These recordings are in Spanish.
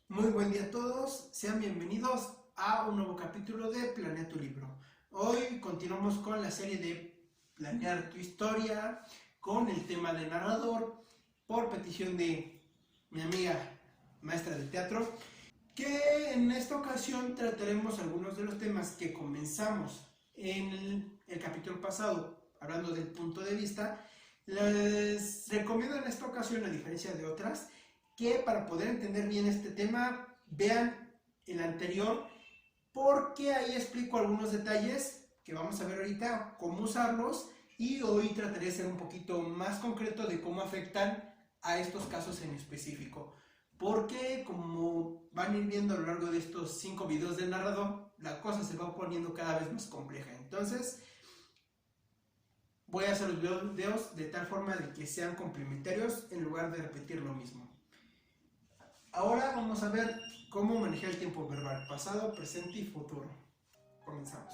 Muy buen día a todos, sean bienvenidos a un nuevo capítulo de Planea tu Libro. Hoy continuamos con la serie de Planear tu historia, con el tema de narrador, por petición de mi amiga maestra de teatro, que en esta ocasión trataremos algunos de los temas que comenzamos en el capítulo pasado, hablando del punto de vista. Les recomiendo en esta ocasión, a diferencia de otras, que para poder entender bien este tema vean el anterior, porque ahí explico algunos detalles que vamos a ver ahorita, cómo usarlos, y hoy trataré de ser un poquito más concreto de cómo afectan a estos casos en específico. Porque como van a ir viendo a lo largo de estos 5 videos del narrador, la cosa se va poniendo cada vez más compleja. Entonces voy a hacer los videos de tal forma de que sean complementarios en lugar de repetir lo mismo. Ahora vamos a ver cómo manejar el tiempo verbal, pasado, presente y futuro. Comenzamos.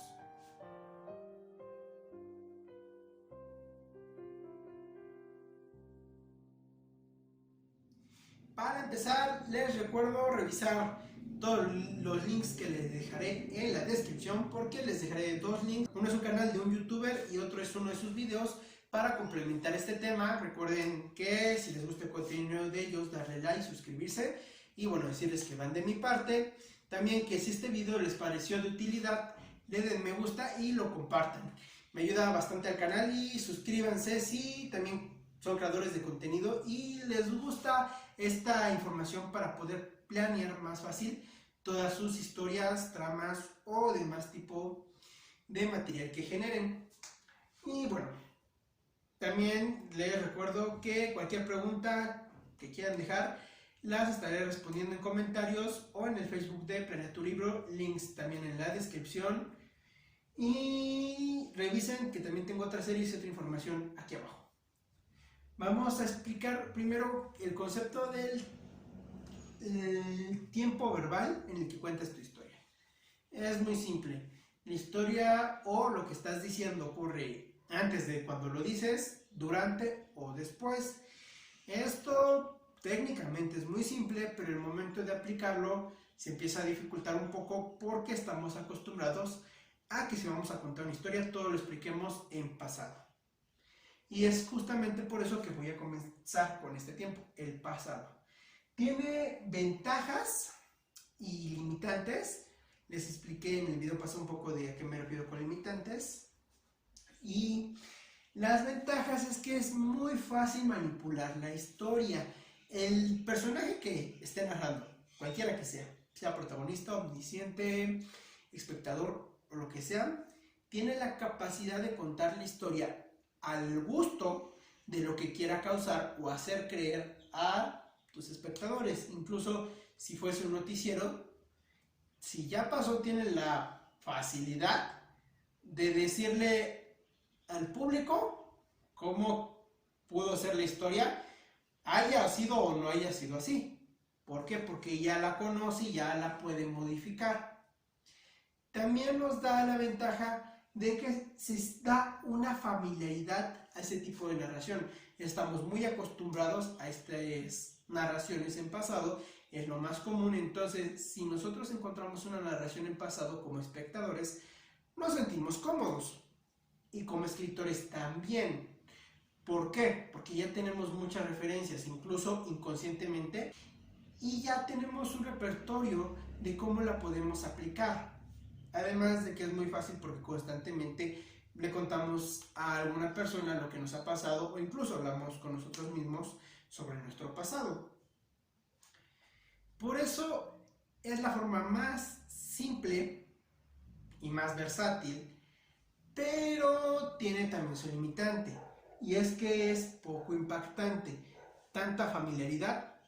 Para empezar, les recuerdo revisar todos los links que les dejaré en la descripción, porque les dejaré dos links. Uno es un canal de un youtuber y otro es uno de sus videos para complementar este tema. Recuerden que si les gusta el contenido de ellos, darle like, suscribirse y bueno, decirles que van de mi parte. También que si este video les pareció de utilidad, le den me gusta y lo compartan. Me ayuda bastante al canal y suscríbanse si también son creadores de contenido y les gusta esta información para poder planear más fácil todas sus historias, tramas o demás tipo de material que generen. Y bueno, también les recuerdo que cualquier pregunta que quieran dejar las estaré respondiendo en comentarios o en el Facebook de Planea tu Libro, links también en la descripción. Y revisen que también tengo otras series y otra información aquí abajo. Vamos a explicar primero el concepto del tiempo verbal en el que cuentas tu historia. Es muy simple. La historia o lo que estás diciendo ocurre antes de cuando lo dices, durante o después. Esto técnicamente es muy simple, pero el momento de aplicarlo se empieza a dificultar un poco porque estamos acostumbrados a que si vamos a contar una historia todo lo expliquemos en pasado. Y es justamente por eso que voy a comenzar con este tiempo, el pasado. Tiene ventajas y limitantes. Les expliqué en el video pasado un poco de a qué me refiero con limitantes. Y las ventajas es que es muy fácil manipular la historia. El personaje que esté narrando, cualquiera que sea protagonista, omnisciente, espectador o lo que sea, tiene la capacidad de contar la historia al gusto de lo que quiera causar o hacer creer a tus espectadores. Incluso si fuese un noticiero, si ya pasó, tiene la facilidad de decirle al público cómo pudo ser la historia, haya sido o no haya sido así. ¿Por qué? Porque ya la conoce y ya la puede modificar. También nos da la ventaja de que se da una familiaridad a ese tipo de narración. Estamos muy acostumbrados a estas narraciones en pasado, es lo más común. Entonces, si nosotros encontramos una narración en pasado como espectadores, nos sentimos cómodos. Y como escritores también. ¿Por qué? Porque ya tenemos muchas referencias, incluso inconscientemente, y ya tenemos un repertorio de cómo la podemos aplicar. Además de que es muy fácil porque constantemente le contamos a alguna persona lo que nos ha pasado o incluso hablamos con nosotros mismos sobre nuestro pasado. Por eso es la forma más simple y más versátil, pero tiene también su limitante, y es que es poco impactante. Tanta familiaridad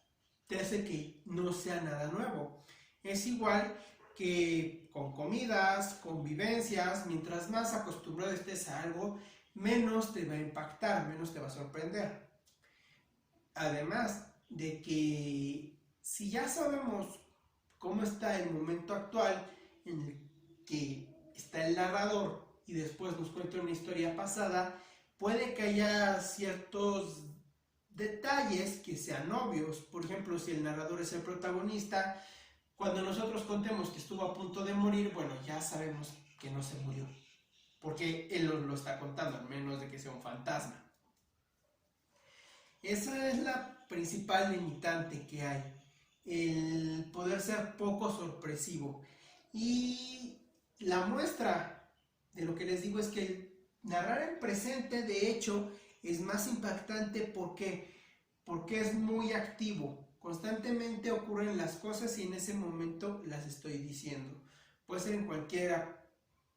te hace que no sea nada nuevo. Es igual que con comidas, convivencias, mientras más acostumbrado estés a algo, menos te va a impactar, menos te va a sorprender. Además de que si ya sabemos cómo está el momento actual en el que está el narrador y después nos cuenta una historia pasada, puede que haya ciertos detalles que sean obvios. Por ejemplo, si el narrador es el protagonista, cuando nosotros contemos que estuvo a punto de morir, bueno, ya sabemos que no se murió, porque él nos lo está contando, al menos de que sea un fantasma. Esa es la principal limitante que hay, el poder ser poco sorpresivo. Y la muestra de lo que les digo es que el narrar en presente, de hecho, es más impactante. ¿Por qué? Porque es muy activo. Constantemente ocurren las cosas y en ese momento las estoy diciendo. Puede ser en cualquier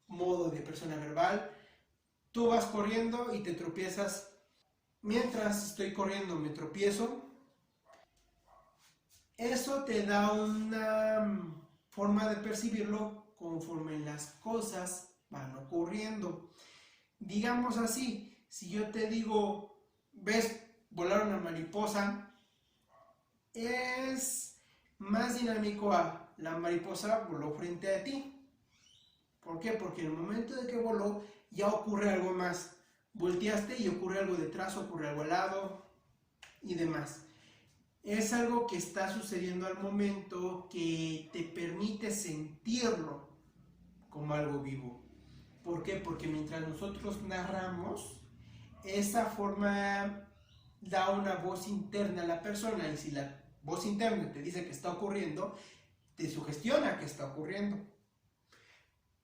modo de persona verbal. Tú vas corriendo y te tropiezas. Mientras estoy corriendo me tropiezo. Eso te da una forma de percibirlo conforme las cosas van ocurriendo. Digamos así, si yo te digo, ves volar una mariposa, es más dinámico a la mariposa voló frente a ti. ¿Por qué? Porque en el momento de que voló ya ocurre algo más. Volteaste y ocurre algo detrás, ocurre algo al lado y demás. Es algo que está sucediendo al momento que te permite sentirlo como algo vivo. ¿Por qué? Porque mientras nosotros narramos, esa forma da una voz interna a la persona, y si la voz interna te dice que está ocurriendo, te sugestiona que está ocurriendo.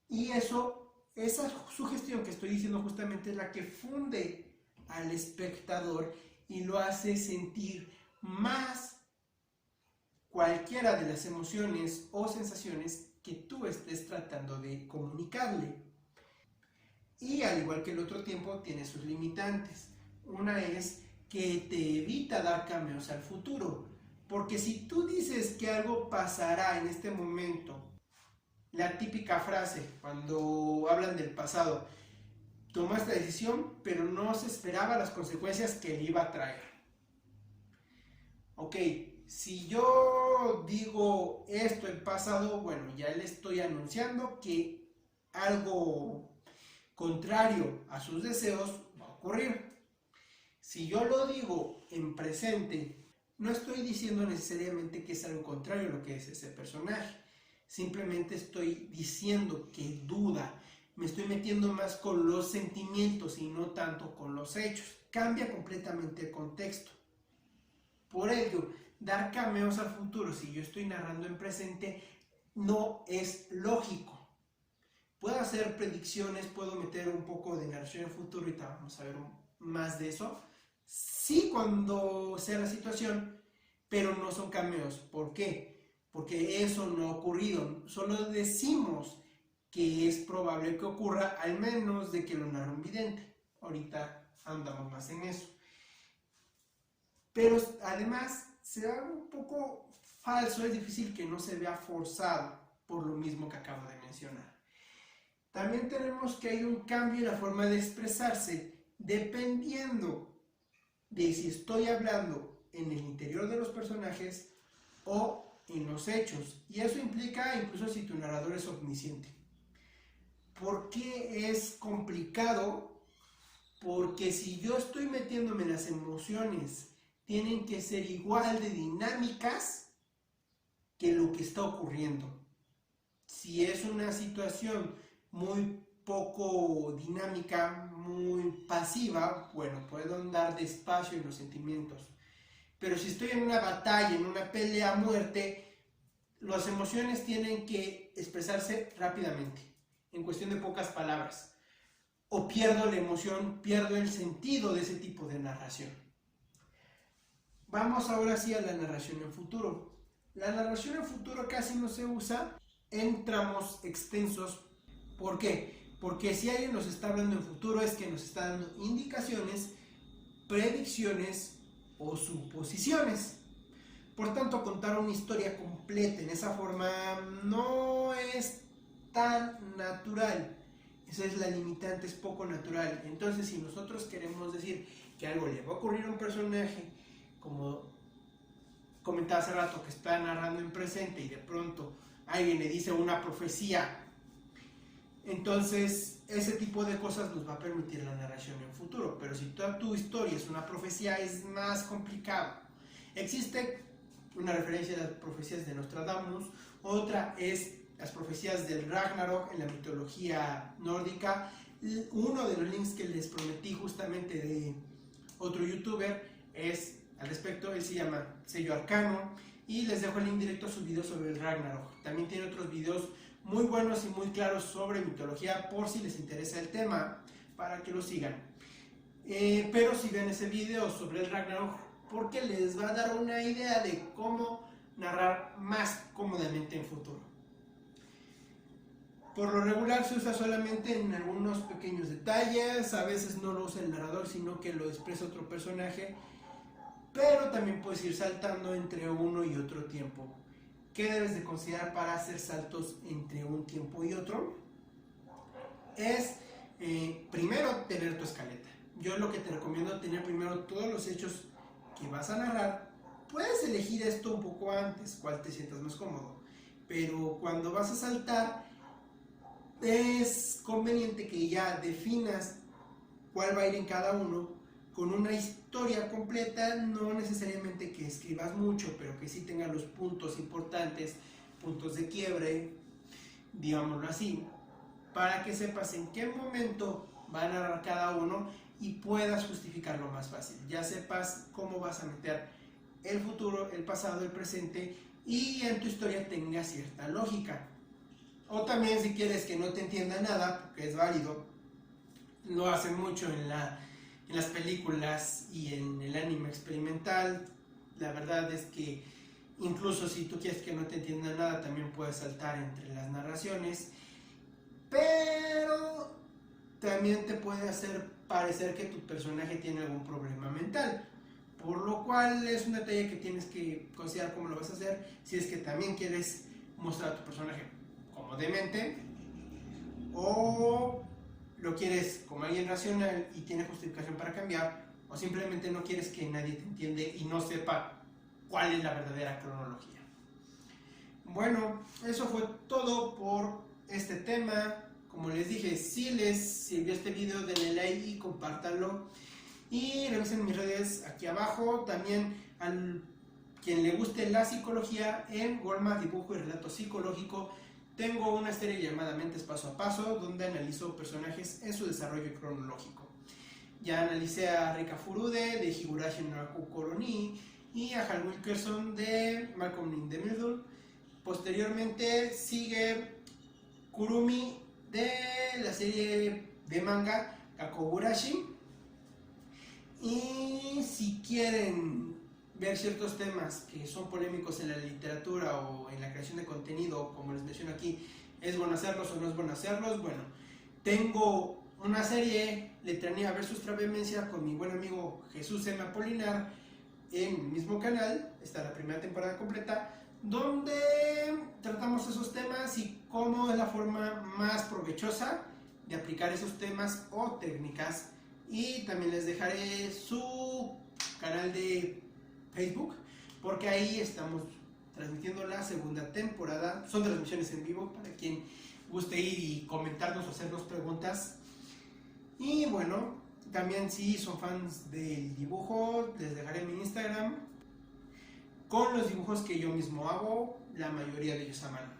Y esa sugestión que estoy diciendo justamente es la que funde al espectador y lo hace sentir más cualquiera de las emociones o sensaciones que tú estés tratando de comunicarle. Y al igual que el otro tiempo, tiene sus limitantes. Una es que te evita dar cameos al futuro, porque si tú dices que algo pasará en este momento, la típica frase cuando hablan del pasado, tomó esta decisión pero no se esperaba las consecuencias que le iba a traer. Ok, si yo digo esto en pasado, bueno, ya le estoy anunciando que algo contrario a sus deseos va a ocurrir. Si yo lo digo en presente, no estoy diciendo necesariamente que es algo contrario a lo que es ese personaje. Simplemente estoy diciendo que duda. Me estoy metiendo más con los sentimientos y no tanto con los hechos. Cambia completamente el contexto. Por ello, dar cameos al futuro, si yo estoy narrando en presente, no es lógico. Puedo hacer predicciones, puedo meter un poco de narración en futuro, y vamos a ver más de eso. Sí, cuando sea la situación, pero no son cameos. ¿Por qué? Porque eso no ha ocurrido. Solo decimos que es probable que ocurra, al menos de que lo narre un vidente. Ahorita andamos más en eso. Pero además se ve un poco falso, es difícil que no se vea forzado por lo mismo que acabo de mencionar. También tenemos que hay un cambio en la forma de expresarse dependiendo de si estoy hablando en el interior de los personajes o en los hechos. Y eso implica incluso si tu narrador es omnisciente. ¿Por qué es complicado? Porque si yo estoy metiéndome en las emociones, tienen que ser igual de dinámicas que lo que está ocurriendo. Si es una situación muy poco dinámica, muy pasiva, bueno, puedo andar despacio en los sentimientos. Pero si estoy en una batalla, en una pelea a muerte, las emociones tienen que expresarse rápidamente, en cuestión de pocas palabras. O pierdo la emoción, pierdo el sentido de ese tipo de narración. Vamos ahora sí a la narración en futuro. La narración en futuro casi no se usa en tramos extensos. ¿Por qué? Porque si alguien nos está hablando en futuro es que nos está dando indicaciones, predicciones o suposiciones. Por tanto, contar una historia completa en esa forma no es tan natural. Esa es la limitante, es poco natural. Entonces, si nosotros queremos decir que algo le va a ocurrir a un personaje, como comentaba hace rato, que está narrando en presente y de pronto alguien le dice una profecía Entonces, ese tipo de cosas nos va a permitir la narración en futuro. Pero si toda tu historia es una profecía, es más complicado. Existe una referencia a las profecías de Nostradamus, otra es las profecías del Ragnarok en la mitología nórdica. Uno de los links que les prometí justamente de otro youtuber es al respecto, él se llama Sello Arcano, y les dejo el link directo a sus videos sobre el Ragnarok. También tiene otros videos muy buenos y muy claros sobre mitología, por si les interesa el tema, para que lo sigan. Pero si ven ese video sobre el Ragnarok, porque les va a dar una idea de cómo narrar más cómodamente en futuro. Por lo regular se usa solamente en algunos pequeños detalles, a veces no lo usa el narrador, sino que lo expresa otro personaje, pero también puedes ir saltando entre uno y otro tiempo. ¿Qué debes de considerar para hacer saltos entre un tiempo y otro? Es primero tener tu escaleta. Yo lo que te recomiendo es tener primero todos los hechos que vas a narrar. Puedes elegir esto un poco antes, cuál te sientas más cómodo, pero cuando vas a saltar es conveniente que ya definas cuál va a ir en cada uno con una historia completa, no necesariamente que escribas mucho, pero que sí tenga los puntos importantes, puntos de quiebre, digámoslo así, para que sepas en qué momento va a narrar cada uno y puedas justificarlo más fácil. Ya sepas cómo vas a meter el futuro, el pasado, el presente, y en tu historia tenga cierta lógica. O también, si quieres que no te entienda nada, porque es válido, lo hacen mucho en las películas y en el anime experimental. La verdad es que incluso si tú quieres que no te entienda nada, también puedes saltar entre las narraciones, pero también te puede hacer parecer que tu personaje tiene algún problema mental, por lo cual es un detalle que tienes que considerar cómo lo vas a hacer. Si es que también quieres mostrar a tu personaje como demente, o lo quieres como alguien racional y tiene justificación para cambiar, o simplemente no quieres que nadie te entiende y no sepa cuál es la verdadera cronología. Bueno, eso fue todo por este tema. Como les dije, si les sirvió este video, denle like y compártanlo, y revisen mis redes aquí abajo. También al quien le guste la psicología, en Walmart Dibujo y Relato Psicológico tengo una serie llamada Mentes Paso a Paso, donde analizo personajes en su desarrollo cronológico. Ya analicé a Rika Furude de Higurashi no Kokoro ni, y a Hal Wilkerson de Malcolm in the Middle. Posteriormente sigue Kurumi de la serie de manga Kakogurashi. Y si quieren ver ciertos temas que son polémicos en la literatura o en la creación de contenido, como les menciono aquí, ¿es bueno hacerlos o no es bueno hacerlos? Bueno, tengo una serie, Letranía versus Travemencia, con mi buen amigo Jesús M. Apolinar, en el mismo canal. Está la primera temporada completa, donde tratamos esos temas y cómo es la forma más provechosa de aplicar esos temas o técnicas. Y también les dejaré su canal de Facebook, porque ahí estamos transmitiendo la segunda temporada. Son transmisiones en vivo para quien guste ir y comentarnos o hacernos preguntas. Y bueno, también si son fans del dibujo, les dejaré mi Instagram con los dibujos que yo mismo hago, la mayoría de ellos a mano.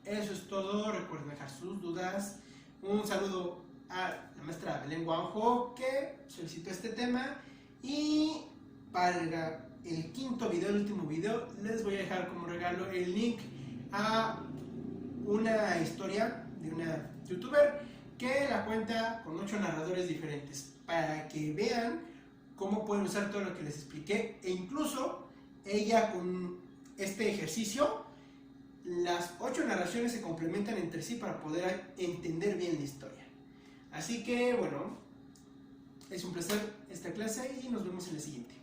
Eso es todo. Recuerden dejar sus dudas. Un saludo a la maestra Belén Guanjo, que solicitó este tema. Y para el quinto video, el último video, les voy a dejar como regalo el link a una historia de una youtuber que la cuenta con 8 narradores diferentes, para que vean cómo pueden usar todo lo que les expliqué, e incluso ella con este ejercicio, las 8 narraciones se complementan entre sí para poder entender bien la historia. Así que bueno, es un placer esta clase y nos vemos en la siguiente.